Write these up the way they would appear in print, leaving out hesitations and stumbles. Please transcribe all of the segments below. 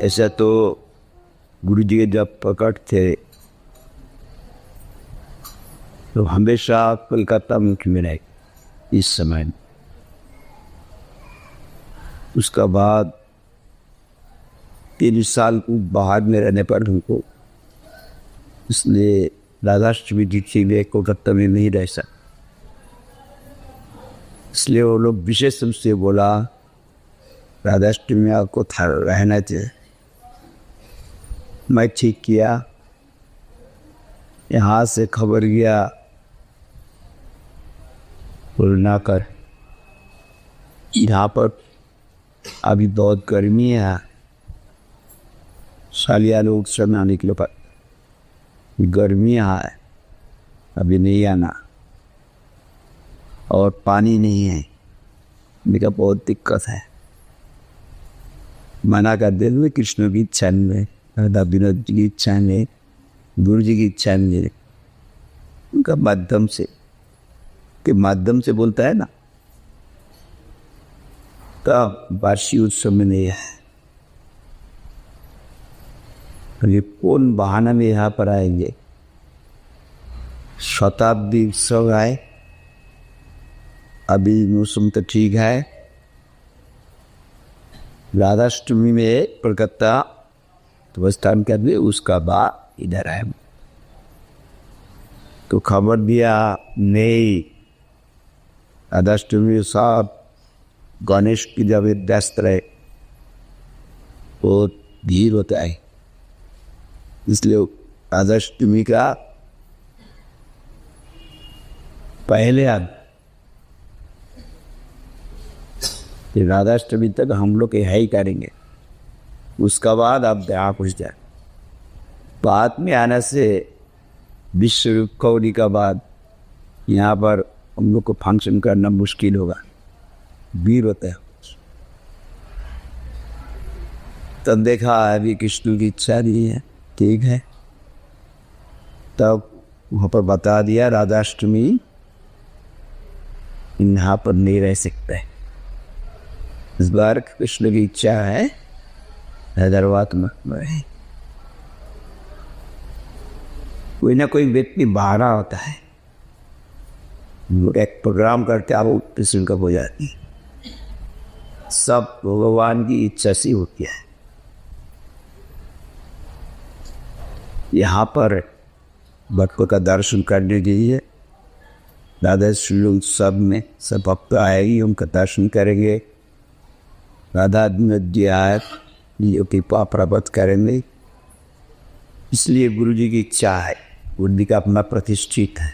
ऐसा तो गुरु जी के जब प्रकट थे तो हमेशा कलकत्ता मुख्य में रहे इस समय। उसका बाद 3 साल को बाहर में रहने पर हमको इसलिए राधाष्टमी जी के लिए कोलकाता में नहीं रह सकते, इसलिए वो लोग विशेष रूप से बोला राधाष्टमी आपको रहना चाहिए। मैं ठीक किया, यहाँ से खबर गया बोलना कर यहाँ पर अभी बहुत गर्मी है, सालिया लोग सब आने के लिए पर गर्मी है अभी नहीं आना और पानी नहीं है, मेरा बहुत दिक्कत है। मना कर दे हुए कृष्ण की इच्छा में, राधा विनोद जी की इच्छा में, गुरु जी की इच्छा में, उनका माध्यम से के माध्यम से बोलता है ना, तब वार्षिक उत्सव में नहीं है। ये कौन बहाना में यहाँ पर आएंगे? शताब्दी उत्सव आए, अभी मौसम तो ठीक है, राधाष्टमी में कलकत्ता तो स्थान कर दिए, उसका बाद इधर आए तो खबर दिया नहीं, राधाष्टमी सब गणेश की जब व्यस्त रहे वो भीड़ होता है, इसलिए राधाष्टमी का पहले राधाष्टमी तक हम लोग है ही करेंगे, उसका बाद अब दया कुछ जाए। बाद में आने से विश्व कौड़ी का बाद यहाँ पर हम लोग को फंक्शन करना मुश्किल होगा, भीड़ होता है। तब देखा अभी कृष्ण की इच्छा नहीं है, ठीक है, तब वहाँ पर बता दिया राधाष्टमी यहाँ पर नहीं रह सकते, इस बार कृष्ण की इच्छा है हैदराबाद में रहे। कोई ना कोई व्यक्ति बाहर होता है, एक प्रोग्राम करते आप कृष्ण कब हो जाती, सब भगवान की इच्छा से होती है। यहाँ पर भक्तों का दर्शन करने के लिए राधाष्टमी उत्सव में सब भक्त आएगी, उनका दर्शन करेंगे, राधा विनोद जी आए ये कृपा प्राप्त करेंगे। इसलिए गुरु जी की इच्छा है, गुरु जी का अपना प्रतिष्ठित है।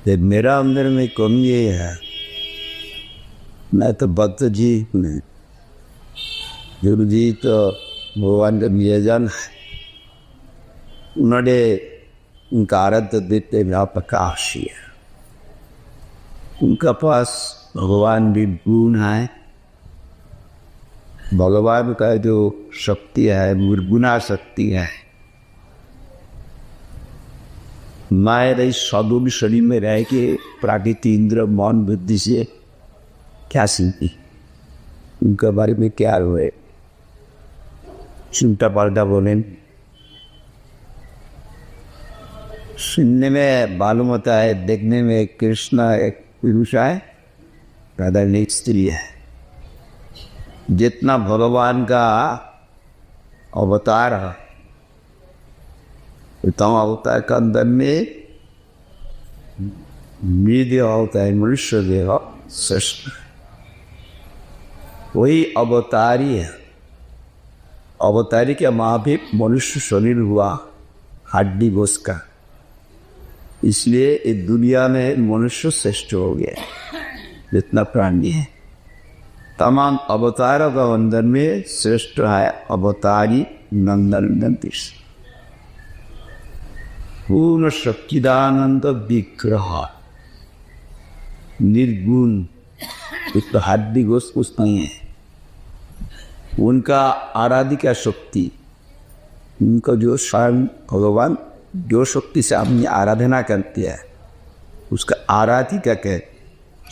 तो मेरा अंदर में कमी ये है, मैं तो भक्त जी में, गुरु जी तो भगवान का नियोजन है, उन्होंने उनका आराध्य देते मेरा प्रकाश है, उनका पास भगवान भी गुण है, भगवान का जो शक्ति है निर्गुणा शक्ति है। मैं रही सदुम शरीर में रह के प्राकृतिक इंद्र मौन बुद्धि से क्या सीखी, उनके बारे में क्या हुए, चिंता पलटा बोले। सुनने में मालूम होता है, देखने में कृष्ण एक पुरुष है, राधा एक स्त्री है। जितना भगवान का अवतार है, उतना अवतार का अंदर में देह होता है, मनुष्य देह श्रेष्ठ, वही अवतारी है। अवतारी के महाभी मनुष्य शरीर हुआ हड्डी गोश का, इसलिए इस दुनिया में मनुष्य श्रेष्ठ हो गया। जितना प्राणी है तमाम अवतारों का अंदर में श्रेष्ठ है अवतारी नंदन कृष्ण, पूर्ण शक्तिदानंद विग्रह, निर्गुण, तो हड्डी गोश कुछ नहीं है। उनका आराधिका शक्ति, उनका जो स्वयं भगवान जो शक्ति से अपनी आराधना करती है उसका आराधिका के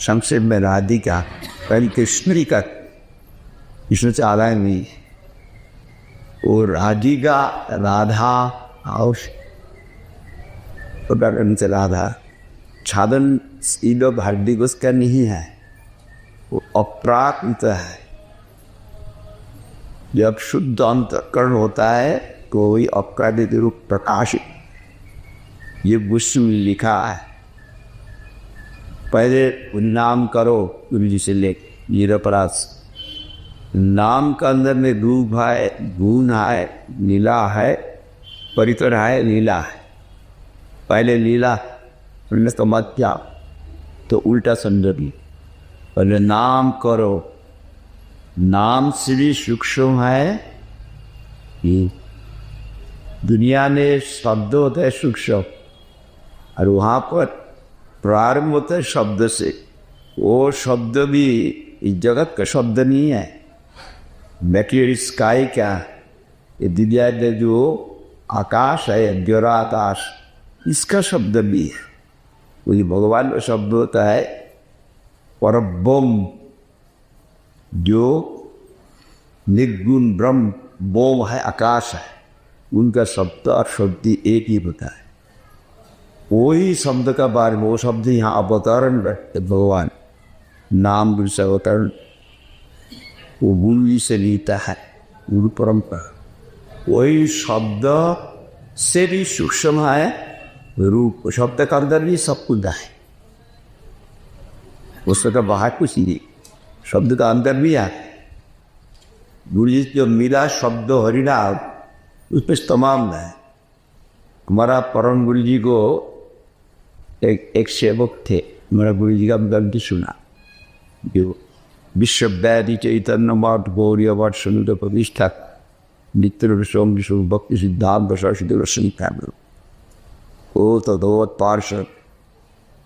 संक्षेप में राधिका, पहले कृष्ण का, कृष्ण से आराधना नहीं, वो राधिका राधा और से राधा साधन सीधो हार्दिक उसका नहीं है, वो अप्राकृत है। जब शुद्ध अंतःकरण होता है तो वही अप्राकृत रूप प्रकाश, ये विश्व में लिखा है। पहले नाम करो गुरु जी से ले निरपराध, नाम का अंदर में रूप है, गुण है, लीला है, परिकर है, लीला है। पहले लीला हमने समझ क्या तो उल्टा समझ ली। पहले नाम करो, नाम से भी सूक्ष्म है। दुनिया में शब्द होता है सूक्ष्म, और वहाँ पर प्रारंभ होता है शब्द से। वो शब्द भी इस जगत का शब्द नहीं है। मैटेरियल स्काई क्या, ये दुनिया में जो आकाश है, गहरा आकाश, इसका शब्द भी है। वही भगवान का शब्द होता है परब्रह्म, जो निर्गुण ब्रह्म बोम है, आकाश है, उनका शब्द और शब्द एक ही होता है। वही शब्द का बारे में, वो शब्द यहाँ अवतरण भगवान नाम गुरु से अवतरण, वो गुरु जी से लीता है, गुरु परंपरा। वही शब्द से भी सूक्ष्म है रूप, शब्द का अंदर भी सब कुछ है, उसका बाहर कुछ नहीं, शब्द का अंदर भी है। गुरु जी जो मिला शब्द हरिनाम, उसमें तमाम है। हमारा परम गुरु जी को एक सेवक थे, हमारा गुरु जी का गलती सुना, जो विश्वव्याधि चैतन्य मठ गौरी मठ सुनित प्रतिष्ठा नित्य सोम विष्णु भक्ति सिद्धांत शासित रश्मि फैमिली, वो तो भगवत पार्षद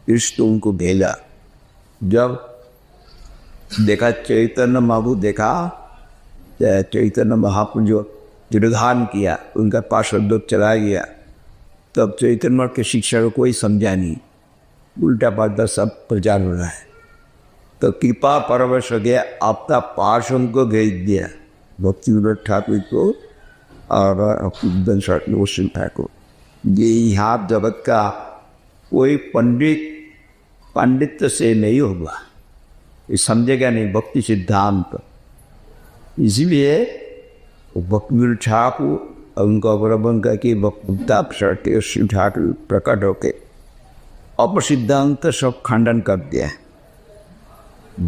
कृष्ण उनको भेजा। जब देखा चैतन्य महाप्रभु, देखा चैतन्य महाप्रभु जो तिरोधान किया, उनका पार्षद लोग चला गया, तब चैतन्य मठ के शिक्षा को कोई समझा नहीं, उल्टा पाल्टा सब प्रचार हो रहा है। तो कृपा परवश हो गया, अपना पार्षद को भेज दिया, भक्ति विनोद ठाकुर को और वशिष्ठ ठाकुर। ये यहाँ जगत का कोई पंडित से नहीं होगा, ये समझेगा नहीं भक्ति सिद्धांत। इसीलिए भक्ति विनोद ठाकुर उनका अवलंबन करके भक्ता शिव ठाकुर प्रकट होके अपर सिद्धांत सब खंडन कर दिया।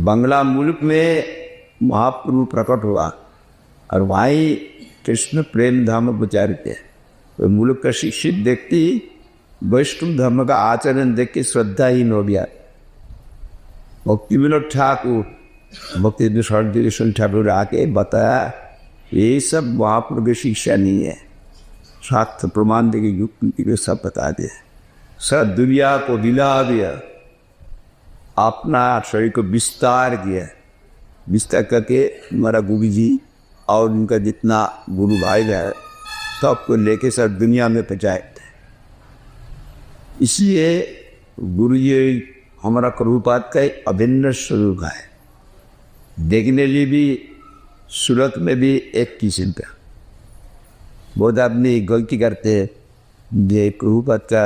बंगला मुल्क में महाप्रभु प्रकट हुआ और वहीं कृष्ण प्रेम धाम प्रचारित है। तो मुल्क का शिक्षित व्यक्ति वैष्णव धर्म का आचरण देख के श्रद्धाहीन हो गया। भक्ति विनोद ठाकुर, भक्ति विनोद ठाकुर आके बताया ये सब महाप्रभु की शिक्षा नहीं है, शास्त्र प्रमाण दे के युक्ति सब बता दिया, सब दुनिया को दिला दिया, अपना शरीर को विस्तार किया। विस्तार करके हमारा गुरु जी और उनका जितना गुरु भाई है सबको लेके सब दुनिया में पहुँचाए थे। इसलिए गुरु जी हमारा प्रभुपाद का एक अभिन्न स्वरूप है। देखने लिए भी सूरत में भी एक किस्म का, बहुत आदमी गलती करते हैं, ये प्रभुपाद का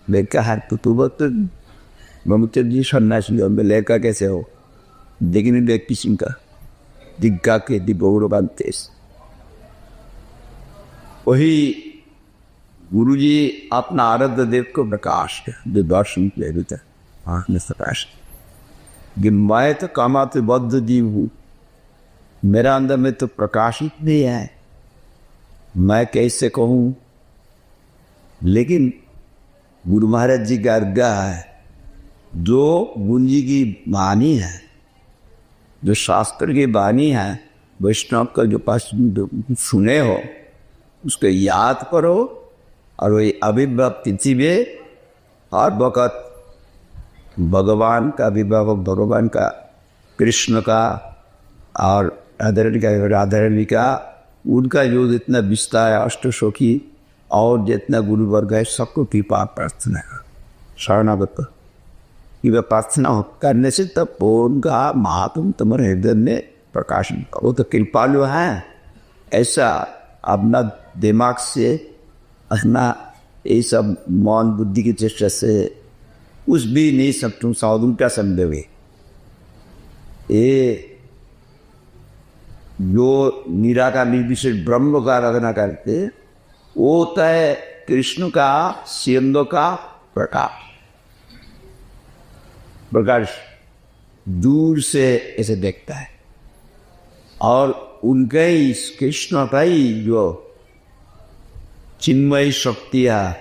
लेकर है तो वक्त ब्रह्मचर्य जी सन्यासी में लेकर कैसे हो, देखने में एक किस्म का दिग्गा के दिगौर बनते। वही गुरु जी अपना आराध्य देव को प्रकाश जो दर्शन ले रहे थे आँख में प्रकाश कि मैं तो कामाते बद्ध जीव हूँ, मेरा अंदर में तो प्रकाशित नहीं है, मैं कैसे कहूँ। लेकिन गुरु महाराज जी का आज्ञा है, जो गुरु जी की वाणी है, जो शास्त्र की वाणी है, वैष्णव का जो पास सुने हो उसको याद करो और वही अभिव्यक्ति में हर वक़्त भगवान का अभिभावक, भगवान का, कृष्ण का और राधारानी का, उनका जो जितना विस्तार है अष्टसखी और जितना गुरु वर्ग है सबको कृपा प्रार्थना है, शरणागत कि वह प्रार्थना करने से तब उनका महात्म तुम्हारे हृदय में प्रकाशन करो तो कृपालु है ऐसा। अपना दिमाग से अपना ये सब मौन बुद्धि की चेष्टा से कुछ भी नहीं सब तुम उल्टा समझोगे। ये जो निराकार निर्विशेष ब्रह्म का आराधना करते वो होता है कृष्ण का सिंधु का प्रकाश दूर से ऐसे देखता है और उनके ही कृष्ण का ही जो चिन्मयी शक्ति है,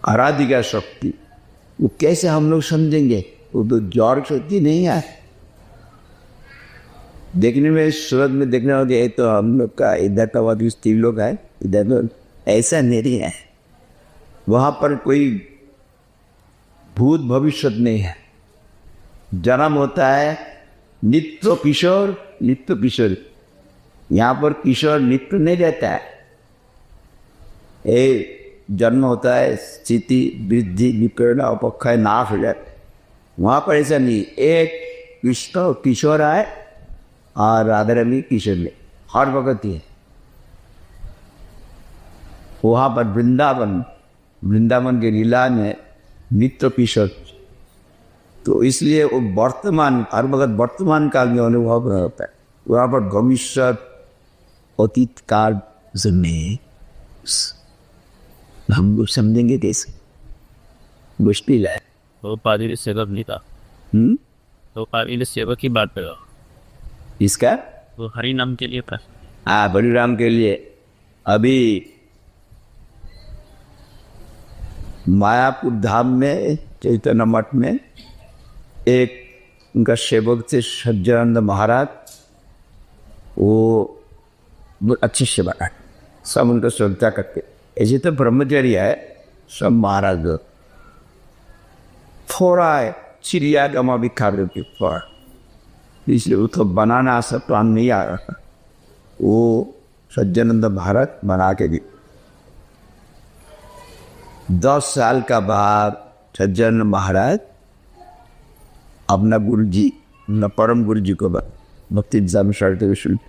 आराधिका शक्ति, वो कैसे हम लोग समझेंगे? वो तो जड़ शक्ति नहीं है। देखने में सूरत में देखने वाले ये तो हम लोग का इधर का वादी स्त्री लोग है, इधर तो ऐसा नहीं है। वहाँ पर कोई भूत भविष्य नहीं है। जन्म होता है नित्य किशोर। यहाँ पर किशोर नित्य नहीं रहता है। ये जन्म होता है, स्थिति वृद्धि विकर्ण अपक्षय नाश हो जाता है। वहाँ पर ऐसा नहीं, एक कृष्ण किशोर आए और राधा रानी किशोर में हर वक्त ही है। वहाँ पर वृंदावन के लीला में नित्य किशोर, तो इसलिए वो वर्तमान हर वक्त वर्तमान काल में अनुभव होता है। वहाँ पर भविष्य अतीत काल में हम लोग समझेंगे कैसे? मुश्किल है। तो पादिल सेवक नहीं था। तो पादिल सेवक की बात करो। इसका वो हरि नाम के लिए था। हाँ, बलिराम के लिए अभी मायापुर धाम में चैतन्य मठ में एक उनका सेवक थे सज्जनानंद महाराज। वो बहुत अच्छी सेवा है, सब उनका श्रद्धा करते। ऐसे तो ब्रह्मचर्य है सब महाराज लोग। थोड़ा चिड़िया गमा भी खा रहे थे, इसलिए वो तो बनाना सब प्लान नहीं आ रहा था। वो सज्जनानंद महाराज बना के दी। 10 साल का बाद सज्जनानंद महाराज अपना गुरु जी, अपना परम गुरु जी को भक्ति में सर्टिफिकेट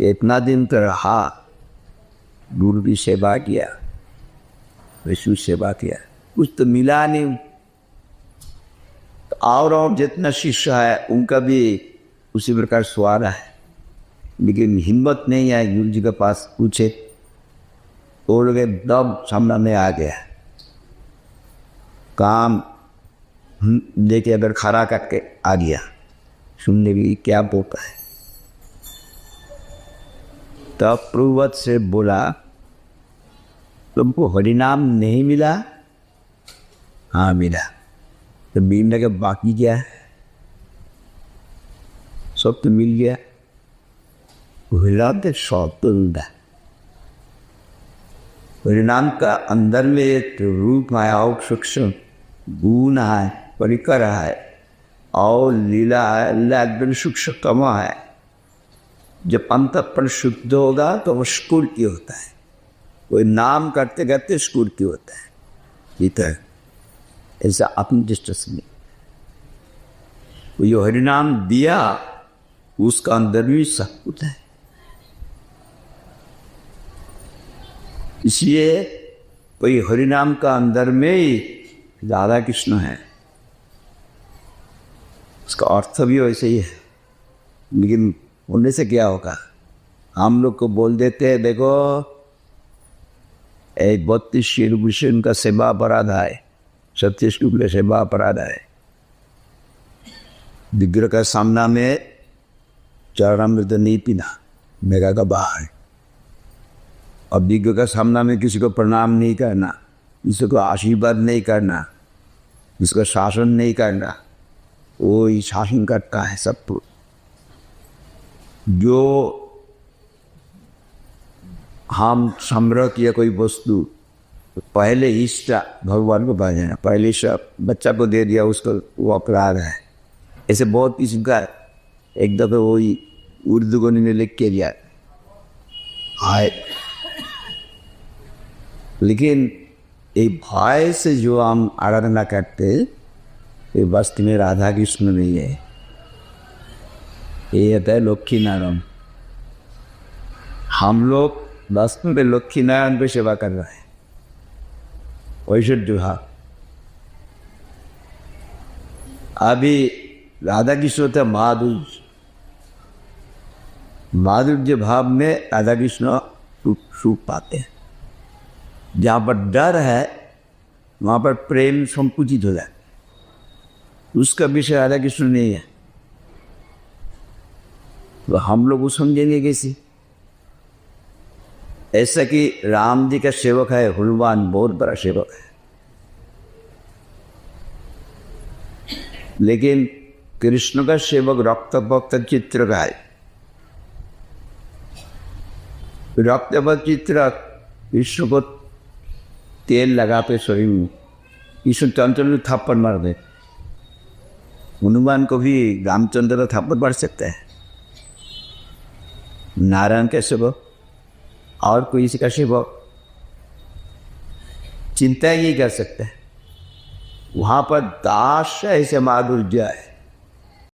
इतना दिन तो रहा, गुरु की सेवा किया, विष्णु सेवा किया, कुछ तो मिला नहीं। और जितना शिष्य है उनका भी उसी प्रकार स्वार है, लेकिन हिम्मत नहीं है गुरु जी के पास पूछे। वो लोग एकदम सामने में आ गया, काम लेके अगर खड़ा करके आ गया, सुनने की क्या बोलता है। तब प्रभुवत से बोला, तुमको हरिनाम नहीं मिला? हाँ मिला। तो मिलने के बाकी क्या है? सब तो मिल गया। हरिनाम सब तो मिलता है। हरिनाम का अंदर में एक रूप है और सूक्ष्म गुण है, परिकर है और लीला है। अल्लाह एकदम सूक्ष्म कमा है। जब अंतःकरण शुद्ध होगा तो वो स्फूर्ति होता है। कोई नाम करते करते स्फूर्ति होता है। ठीक है, ऐसा अपनी दृष्टि से नहीं। वो जो हरिनाम दिया उसका अंदर भी सब कुछ है। इसलिए कोई हरिनाम का अंदर में ही राधा कृष्ण है, उसका अर्थ भी वैसे ही है। लेकिन होने से क्या होगा? हम लोग को बोल देते हैं, देखो एक 32 शिवभूषण का सेवा अपराध है, 37 शुक्ल सेवा अपराध है। विग्रह का सामना में चरणामृत नहीं पीना, मेघा का बाहर। अब विग्रह का सामना में किसी को प्रणाम नहीं करना, किसी को आशीर्वाद नहीं करना, किसी को शासन नहीं करना। वो ही शासन करता है सब। जो हम संग्रह किया कोई वस्तु, पहले हिस्सा भगवान को भेजना, पहले हिस्सा बच्चा को दे दिया, उसको वो अपराध है। ऐसे बहुत किस्म का। एक दफे वही उर्दू को ने लिख के दिया हाय। लेकिन एक भाई से जो हम आराधना करते, ये वस्तु में राधा कृष्ण नहीं है, ये होता है लक्ष्मी नारायण। हम लोग वास्तव में लक्ष्मी नारायण पे सेवा कर रहे हैं, ऐश्वर्य भाव। अभी राधा कृष्ण होता माधुर्य, माधुर्य भाव में राधा कृष्ण सुख पाते हैं। जहाँ पर डर है वहाँ पर प्रेम संकुचित हो जाए, उसका विषय राधा कृष्ण नहीं है। तो हम लोग वो समझेंगे कैसे? ऐसा कि राम जी का सेवक है हनुमान, बहुत बड़ा सेवक है, लेकिन कृष्ण का सेवक रक्त भक्त चित्र का है। रक्त भक्त चित्र कृष्ण को तेल लगा पे शरीर में, कृष्ण चंचल थप्पड़ मार दे। हनुमान को भी रामचंद्र थप्पड़ मार सकता है। नारायण का सेवक और कोई इसका सेवक चिंता ही कर सकता है। वहाँ पर दास ऐसे माधुर्य है।